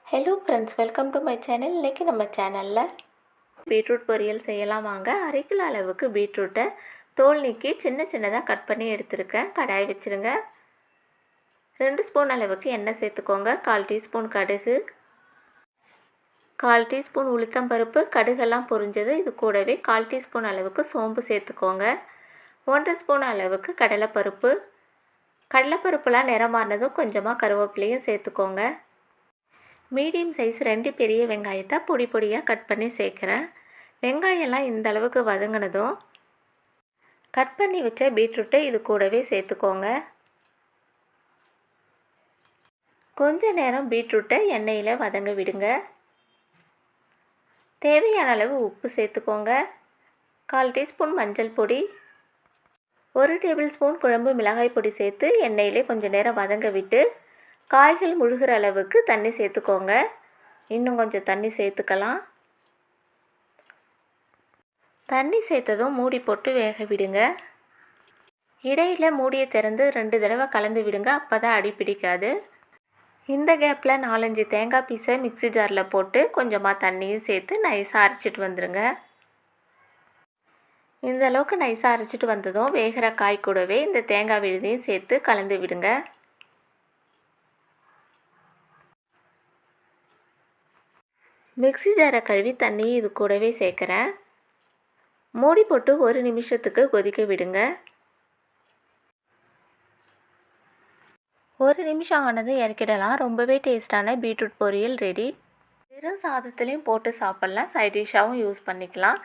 Hello friends, welcome to my channel. இன்றைக்கி நம்ம சேனலில் பீட்ரூட் பொரியல் செய்யலாம் வாங்க. 1/2 கிலோ அளவுக்கு பீட்ரூட்டை தோல் நீக்கி சின்ன சின்னதாக கட் பண்ணி எடுத்துருக்கேன். கடாய் வச்சுருங்க. 2 ஸ்பூன் அளவுக்கு எண்ணெய் சேர்த்துக்கோங்க. 1/4 டீஸ்பூன் கடுகு, 1/4 டீஸ்பூன் உளுத்தம்பருப்பு, கடுகெல்லாம் பொரிஞ்சது. இது கூடவே 1/4 டீஸ்பூன் அளவுக்கு சோம்பு சேர்த்துக்கோங்க. 1 ஸ்பூன் அளவுக்கு கடலைப்பருப்பு. கடலைப்பருப்புலாம் நிறம் மாறினதும் கொஞ்சமாக கருவேப்பிலையும் சேர்த்துக்கோங்க. மீடியம் சைஸ் 2 பெரிய வெங்காயத்தை பொடி பொடியாக கட் பண்ணி சேர்க்குறேன். வெங்காயம்லாம் இந்த அளவுக்கு வதங்கினதும் கட் பண்ணி வச்ச பீட்ரூட்டை இது கூடவே சேர்த்துக்கோங்க. கொஞ்ச நேரம் பீட்ரூட்டை எண்ணெயில் வதங்க விடுங்க. தேவையான அளவு உப்பு சேர்த்துக்கோங்க. 1/4 டீஸ்பூன் மஞ்சள் பொடி, 1 டேபிள் ஸ்பூன் குழம்பு மிளகாய் பொடி சேர்த்து எண்ணெயிலே கொஞ்சம் நேரம் வதங்க விட்டு காய்கள் முழுகிற அளவுக்கு தண்ணி சேர்த்துக்கோங்க. இன்னும் கொஞ்சம் தண்ணி சேர்த்துக்கலாம். தண்ணி சேர்த்ததும் மூடி போட்டு வேக விடுங்க. இடையில் மூடியை திறந்து 2 தடவை கலந்து விடுங்க. அப்போ தான் அடி பிடிக்காது. இந்த கேப்பில் 4-5 தேங்காய் பீஸை மிக்ஸி ஜாரில் போட்டு கொஞ்சமாக தண்ணியும் சேர்த்து நைஸாக அரைச்சிட்டு வந்துடுங்க. இந்த அளவுக்கு நைஸாக அரைச்சிட்டு வந்ததும் வேகிற காய் கூடவே இந்த தேங்காய் விழுதையும் சேர்த்து கலந்து விடுங்க. மிக்ஸி ஜாரை கழுவி தண்ணி இது கூடவே சேர்க்குறேன். மூடி போட்டு 1 நிமிஷத்துக்கு கொதிக்க விடுங்க. 1 நிமிஷம் ஆனதும் இறக்கிடலாம். ரொம்பவே டேஸ்டான பீட்ரூட் பொரியல் ரெடி. வெறும் சாதத்துலேயும் போட்டு சாப்பிட்லாம். சைட் டிஷ்ஷாகவும் யூஸ் பண்ணிக்கலாம்.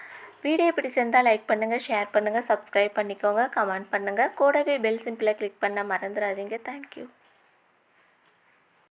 வீடியோ பிடிச்சிருந்தால் லைக் பண்ணுங்கள், ஷேர் பண்ணுங்கள், சப்ஸ்கிரைப் பண்ணிக்கோங்க, கமெண்ட் பண்ணுங்கள். கூடவே பெல் சிம்பிளை கிளிக் பண்ண மறந்துடாதீங்க. தேங்க்யூ.